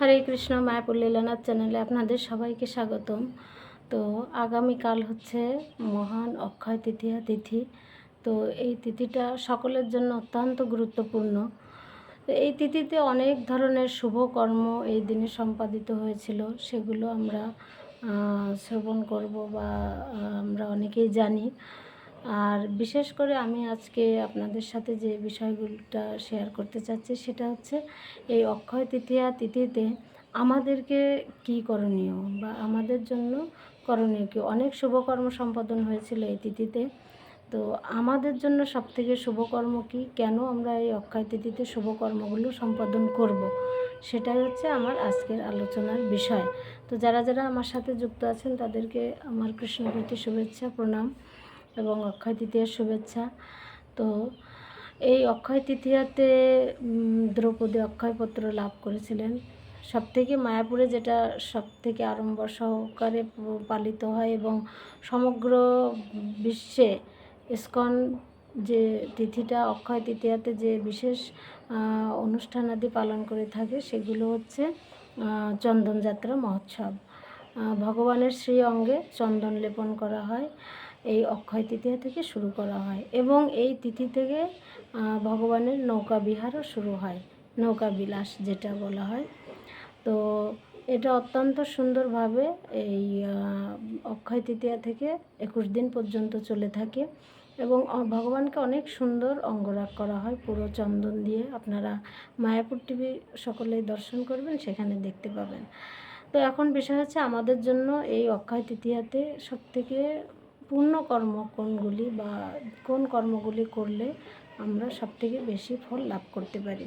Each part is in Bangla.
হরে কৃষ্ণ, মায়াপুর লীলানাথ চ্যানেলে আপনাদের সবাইকে স্বাগতম। তো আগামীকাল হচ্ছে মহান অক্ষয় তৃতীয়া তিথি। তো এই তিথিটা সকলের জন্য অত্যন্ত গুরুত্বপূর্ণ। তো এই তিথিতে অনেক ধরনের শুভ কর্ম এই দিনে সম্পাদিত হয়েছিল, সেগুলো আমরা শ্রবণ করব বা আমরা অনেকেই জানি। আর বিশেষ করে আমি আজকে আপনাদের সাথে যে বিষয়গুলোটা শেয়ার করতে চাচ্ছি সেটা হচ্ছে এই অক্ষয় তৃতীয়া তিথিতে আমাদেরকে কি করণীয় বা আমাদের জন্য করণীয় কি। অনেক শুভকর্ম সম্পাদন হয়েছিল এই তিথিতে। তো আমাদের জন্য সবথেকে শুভকর্ম কি, কেন আমরা এই অক্ষয় তিথিতে শুভকর্মগুলো সম্পাদন করব, সেটাই হচ্ছে আমার আজকের আলোচনার বিষয়। তো যারা যারা আমার সাথে যুক্ত আছেন তাদেরকে আমার কৃষ্ণপ্রীতি শুভেচ্ছা, প্রণাম এবং অক্ষয় তৃতীয়ার শুভেচ্ছা। তো এই অক্ষয় তৃতীয়াতে দ্রৌপদী অক্ষয়পত্র লাভ করেছিলেন। সবথেকে মায়াপুরে যেটা সবথেকে আড়ম্বর সহকারে পালিত হয় এবং সমগ্র বিশ্বে ইস্কন যে তিথিটা অক্ষয় তৃতীয়াতে যে বিশেষ অনুষ্ঠানাদি পালন করে থাকে সেগুলো হচ্ছে চন্দনযাত্রা মহোৎসব। ভগবানের শ্রী অঙ্গে চন্দন লেপন করা হয়, এই অক্ষয় তৃতীয়া থেকে শুরু করা হয় এবং এই তিথি থেকে ভগবানের নৌকা বিহারও শুরু হয়, নৌকা বিলাস যেটা বলা হয়। তো এটা অত্যন্ত সুন্দরভাবে এই অক্ষয় তৃতীয়া থেকে 21 দিন পর্যন্ত চলে থাকে এবং ভগবানকে অনেক সুন্দর অঙ্গরাগ করা হয় পুরো চন্দন দিয়ে। আপনারা মায়াপুর টিভি সকলেই দর্শন করবেন, সেখানে দেখতে পাবেন। তো এখন বিষয় হচ্ছে আমাদের জন্য এই অক্ষয় তৃতীয়াতে সবথেকে পূর্ণ কর্ম কোনগুলি বা কোন কর্মগুলি করলে আমরা সবথেকে বেশি ফল লাভ করতে পারি।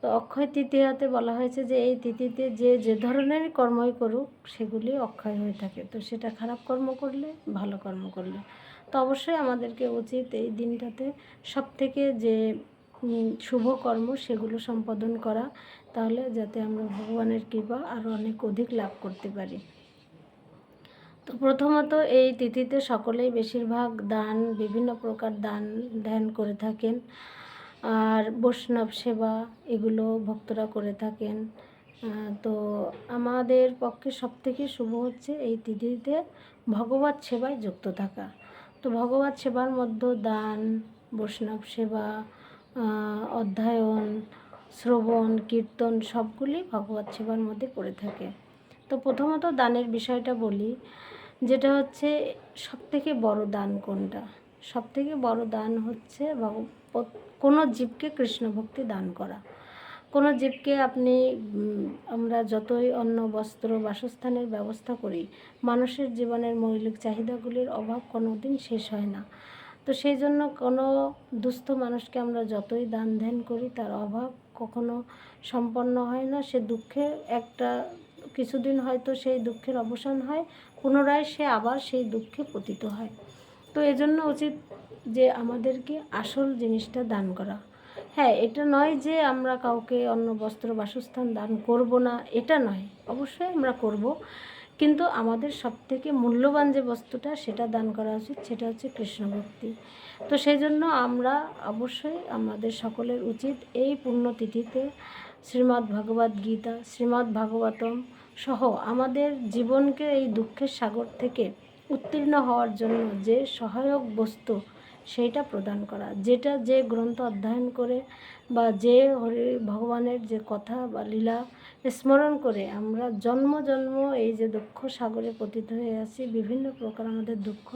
তো অক্ষয় তৃতীয়াতে বলা হয়েছে যে এই তিথিতে যে যে ধরনের কর্মই করুক সেগুলি অক্ষয় হয়ে থাকে। তো সেটা খারাপ কর্ম করলে, ভালো কর্ম করলে, তো অবশ্যই আমাদেরকে উচিত এই দিনটাতে সবথেকে যে শুভ কর্ম সেগুলো সম্পাদন করা, তাহলে যাতে আমরা ভগবানের কৃপা আরও অনেক অধিক লাভ করতে পারি। তো প্রথমত এই তিথিতে সকলেই বেশিরভাগ দান, বিভিন্ন প্রকার দান ধ্যান করে থাকেন, আর বৈষ্ণব সেবা এগুলো ভক্তরা করে থাকেন। তো আমাদের পক্ষে সবথেকে শুভ হচ্ছে এই তিথিতে ভগবত সেবায় যুক্ত থাকা। তো ভগবত সেবার মধ্যে দান, বৈষ্ণব সেবা, অধ্যয়ন, শ্রবণ, কীর্তন সবগুলি ভগবত সেবার মধ্যে পড়ে থাকে। তো প্রথমত দানের বিষয়টা বলি, যেটা হচ্ছে সবথেকে বড় দান কোনটা। সবথেকে বড় দান হচ্ছে কোনো জীবকে কৃষ্ণ ভক্তি দান করা। কোনো জীবকে আপনি আমরা যতই অন্ন, বস্ত্র, বাসস্থানের ব্যবস্থা করি, মানুষের জীবনের মৌলিক চাহিদাগুলির অভাব কোনো দিন শেষ হয় না। তো সেই জন্য কোনো দুস্থ মানুষকে আমরা যতই দান ধ্যান করি তার অভাব কখনো সম্পন্ন হয় না। সে দুঃখে একটা কিছুদিন হয়তো সেই দুঃখের অবসান হয়, পুনরায় সে আবার সেই দুঃখে পতিত হয়। তো এজন্য উচিত যে আমাদেরকে আসল জিনিসটা দান করা। হ্যাঁ, এটা নয় যে আমরা কাউকে অন্ন, বস্ত্র, বাসস্থান দান করব না, এটা নয়, অবশ্যই আমরা করব, কিন্তু আমাদের সবথেকে মূল্যবান যে বস্তুটা সেটা দান করা উচিত, সেটা হচ্ছে কৃষ্ণ ভক্তি। তো সেই জন্য আমরা অবশ্যই আমাদের সকলের উচিত এই পুণ্যতিথিতে শ্রীমদ্ ভগবদ্ গীতা, শ্রীমদ্ ভাগবতম সহ আমাদের জীবনকে এই দুঃখের সাগর থেকে উত্তীর্ণ হওয়ার জন্য যে সহায়ক বস্তু সেইটা প্রদান করা। যেটা যে গ্রন্থ অধ্যয়ন করে বা যে হরি ভগবানের যে কথা বা লীলা স্মরণ করে আমরা জন্ম জন্ম এই যে দুঃখ সাগরে পতিত হয়ে আছি, বিভিন্ন প্রকার আমাদের দুঃখ,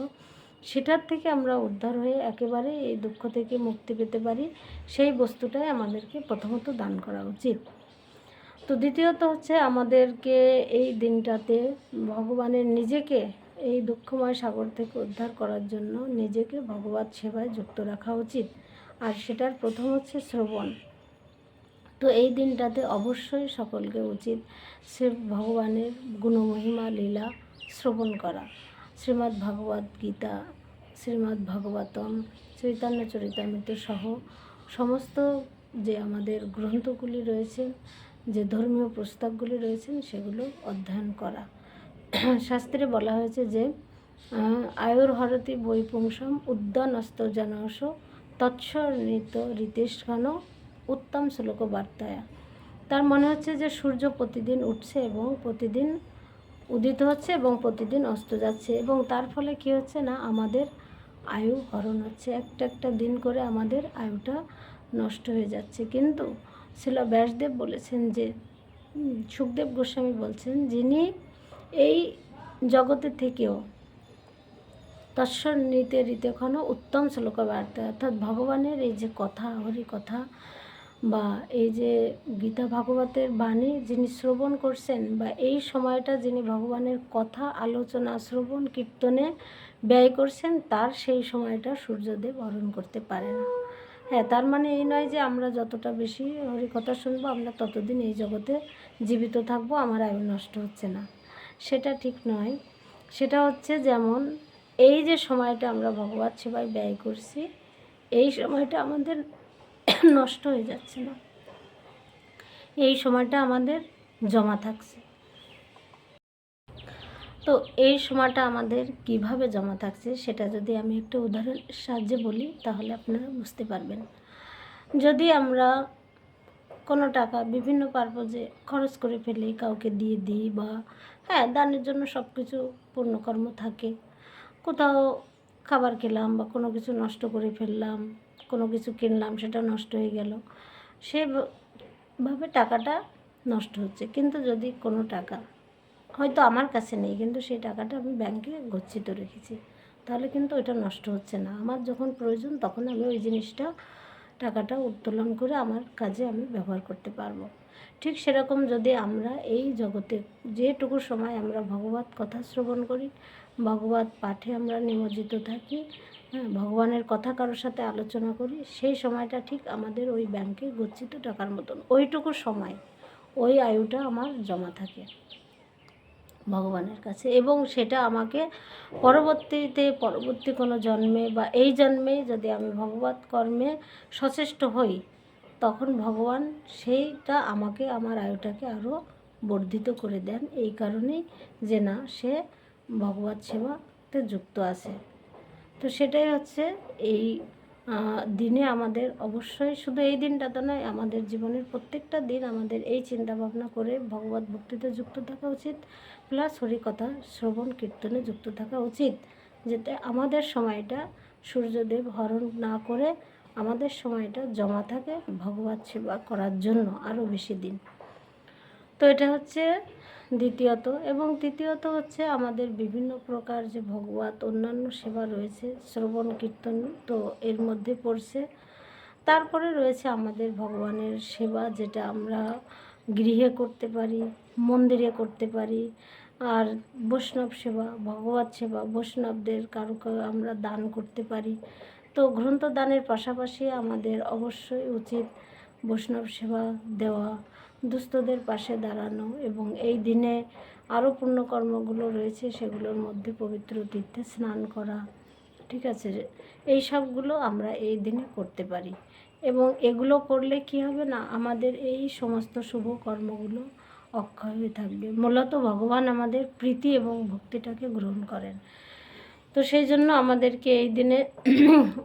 সেটার থেকে আমরা উদ্ধার হয়ে একেবারে এই দুঃখ থেকে মুক্তি পেতে পারি, সেই বস্তুটাই আমাদেরকে প্রথমত দান করা উচিত। তো দ্বিতীয়ত হচ্ছে আমাদেরকে এই দিনটাতে ভগবানের নিজেকে এই দুঃখময় সাগর থেকে উদ্ধার করার জন্য নিজেকে ভগবত সেবায় যুক্ত রাখা উচিত, আর সেটার প্রথম হচ্ছে শ্রবণ। তো এই দিনটাতে অবশ্যই সকলকে উচিত সে ভগবানের গুণমহিমা লীলা শ্রবণ করা। শ্রীমদ্ ভগবদ্ গীতা, শ্রীমদ্ ভাগবতম, চৈতন্য চরিতামৃত সহ সমস্ত যে আমাদের গ্রন্থগুলি রয়েছে, যে ধর্মীয় পুস্তকগুলি রয়েছেন সেগুলো অধ্যয়ন করা। শাস্ত্রে বলা হয়েছে যে আয়ুর্হরতি বৈপুংসম উদ্যানস্ত জনস তৎসর্ণিত ঋতেশঘন উত্তম শ্লোক বার্তায়া। তো তার মনে হচ্ছে যে সূর্য প্রতিদিন উঠছে এবং প্রতিদিন উদিত হচ্ছে এবং প্রতিদিন অস্ত যাচ্ছে, এবং তার ফলে কী হচ্ছে না, আমাদের আয়ু হরণ হচ্ছে, একটা একটা দিন করে আমাদের আয়ুটা নষ্ট হয়ে যাচ্ছে। কিন্তু শ্রীল ব্যাসদেব বলেছেন যে, সুখদেব গোস্বামী বলছেন, যিনি এই জগতে থেকেও তৎসন্নীতে ঋতেক্ষণ উত্তম শ্লোক বার্তা, অর্থাৎ ভগবানের এই যে কথা, হরি কথা বা এই যে গীতা ভাগবতের বাণী যিনি শ্রবণ করছেন, বা এই সময়টা যিনি ভগবানের কথা আলোচনা শ্রবণ কীর্তনে ব্যয় করছেন, তার সেই সময়টা সূর্যদেব হরণ করতে পারে না। হ্যাঁ, তার মানে এই নয় যে আমরা যতটা বেশি হরিকথা শুনবো আমরা ততদিন এই জগতে জীবিত থাকবো, আমার আয়ু নষ্ট হচ্ছে না, সেটা ঠিক নয়। সেটা হচ্ছে যেমন এই যে সময়টা আমরা ভগবত সেবায় ব্যয় করছি, এই সময়টা আমাদের নষ্ট হয়ে যাচ্ছে না, এই সময়টা আমাদের জমা থাকছে। তো এই সময়টা আমাদের কিভাবে জমা থাকছে সেটা যদি আমি একটা উদাহরণের সাহায্যে বলি তাহলে আপনারা বুঝতে পারবেন। যদি আমরা কোনো টাকা বিভিন্ন পারপোজে খরচ করে ফেলি, কাউকে দিয়ে দিই, বা হ্যাঁ, দানের জন্য সব কিছু পুণ্যকর্ম থাকে, কোথাও খাবার খেলাম বা কোনো কিছু নষ্ট করে ফেললাম, কোনো কিছু কিনলাম সেটা নষ্ট হয়ে গেল, সেভাবে টাকাটা নষ্ট হচ্ছে। কিন্তু যদি কোনো টাকা হয়তো আমার কাছে নেই, কিন্তু সেই টাকাটা আমি ব্যাংকে গচ্ছিত রেখেছি, তাহলে কিন্তু ওইটা নষ্ট হচ্ছে না। আমার যখন প্রয়োজন তখন আমি ওই জিনিসটা, টাকাটা উত্তোলন করে আমার কাজে আমি ব্যবহার করতে পারবো। ঠিক সেরকম যদি আমরা এই জগতে যেটুকু সময় আমরা ভগবত কথা শ্রবণ করি, ভগবত পাঠে আমরা নিমজ্জিত থাকি, হ্যাঁ, ভগবানের কথা কারোর সাথে আলোচনা করি, সেই সময়টা ঠিক আমাদের ওই ব্যাংকে গচ্ছিত টাকার মতন, ওইটুকু সময় ওই আয়ুটা আমার জমা থাকে ভগবানের কাছে, এবং সেটা আমাকে পরবর্তী কোনো জন্মে বা এই জন্মে যদি আমি ভগবত কর্মে সচেষ্ট হই, তখন ভগবান সেইটা আমাকে, আমার আয়ুটাকে আরও বর্ধিত করে দেন, এই কারণেই যে না, সে ভগবত সেবাতে যুক্ত আছে। তো সেটাই হচ্ছে এই দিনে আমাদের অবশ্যই, শুধু এই দিনটাতে নয়, আমাদের জীবনের প্রত্যেকটা দিন আমাদের এই চিন্তা ভাবনা করে ভগবত ভক্তিতে যুক্ত থাকা উচিত, প্লাস হরিকথা শ্রবণ কীর্তনে যুক্ত থাকা উচিত, যাতে আমাদের সময়টা সূর্যদেব হরণ না করে আমাদের সময়টা জমা থাকে ভগবত সেবা করার জন্য আরও বেশি দিন। তো এটা হচ্ছে দ্বিতীয়ত। এবং তৃতীয়ত হচ্ছে আমাদের বিভিন্ন প্রকার যে ভগবত অন্যান্য সেবা রয়েছে, শ্রবণ কীর্তন তো এর মধ্যে পড়ছে। তারপরে রয়েছে আমাদের ভগবানের সেবা, যেটা আমরা গৃহে করতে পারি, মন্দিরে করতে পারি, আর বৈষ্ণব সেবা, ভগবত সেবা, বৈষ্ণবদের কারোকে আমরা দান করতে পারি। তো গ্রন্থ দানের পাশাপাশি আমাদের অবশ্যই উচিত বৈষ্ণব সেবা দেওয়া, দুস্থদের পাশে দাঁড়ানো, এবং এই দিনে আরও পুণ্যকর্মগুলো রয়েছে সেগুলোর মধ্যে পবিত্র তীর্থে স্নান করা, ঠিক আছে, এই সবগুলো আমরা এই দিনে করতে পারি। এবং এগুলো করলে কি হবে না, আমাদের এই সমস্ত শুভ কর্মগুলো অক্ষয় হয়ে থাকবে। মূলত ভগবান আমাদের প্রীতি এবং ভক্তিটাকে গ্রহণ করেন। তো সেই জন্য আমাদেরকে এই দিনে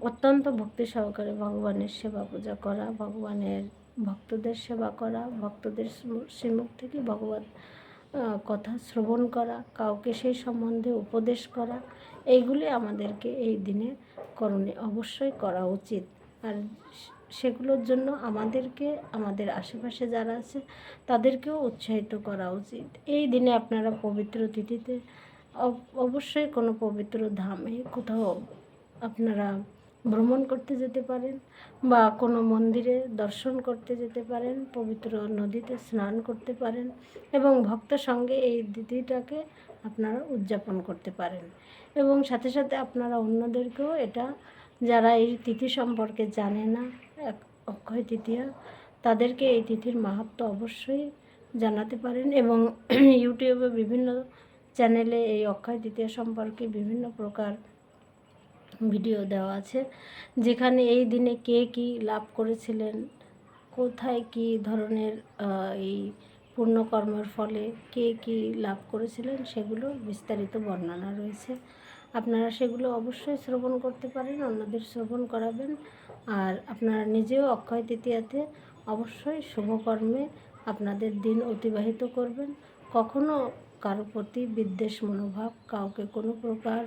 অত্যন্ত ভক্তি সহকারে ভগবানের সেবা পূজা করা, ভগবানের ভক্তদের সেবা করা, ভক্তদের শ্রীমুখ থেকে ভগবত কথা শ্রবণ করা, কাউকে সেই সম্বন্ধে উপদেশ করা, এইগুলি আমাদেরকে এই দিনে অবশ্যই করা উচিত। আর সেগুলোর জন্য আমাদেরকে, আমাদের আশেপাশে যারা আছে তাদেরকেও উৎসাহিত করা উচিত। এই দিনে আপনারা পবিত্র তিথিতে অবশ্যই কোনো পবিত্র ধামে কোথাও আপনারা ভ্রমণ করতে যেতে পারেন, বা কোনো মন্দিরে দর্শন করতে যেতে পারেন, পবিত্র নদীতে স্নান করতে পারেন, এবং ভক্ত সঙ্গে এই তিথিটাকে আপনারা উদযাপন করতে পারেন। এবং সাথে সাথে আপনারা অন্যদেরকেও এটা, যারা এই তিথি সম্পর্কে জানে না, অক্ষয় তৃতীয়া, তাদেরকে এই তিথির মাহাত্ম্য অবশ্যই জানাতে পারেন। এবং ইউটিউবে বিভিন্ন চ্যানেলে এই অক্ষয় তৃতীয়া সম্পর্কে বিভিন্ন প্রকার ভিডিও দেওয়া আছে, যেখানে এই দিনে কে কী লাভ করেছিলেন, কোথায় কী ধরনের এই পুণ্যকর্মের ফলে কে কী লাভ করেছিলেন, সেগুলো বিস্তারিত বর্ণনা রয়েছে। আপনারা সেগুলো অবশ্যই শ্রবণ করতে পারেন, অন্যদের শ্রবণ করাবেন, আর আপনারা নিজেও অক্ষয় তৃতীয়াতে অবশ্যই শুভকর্মে আপনাদের দিন অতিবাহিত করবেন। কখনো কারো প্রতি বিদ্বেষ মনোভাব, কাউকে কোনো প্রকার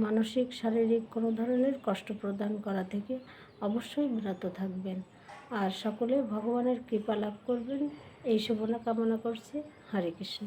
মানসিক শারীরিক কোনো ধরনের কষ্ট প্রদান করা থেকে অবশ্যই বিরত থাকবেন। আর সকলে ভগবানের কৃপা লাভ করবেন এই শুভনা কামনা করছি। হরে কৃষ্ণ।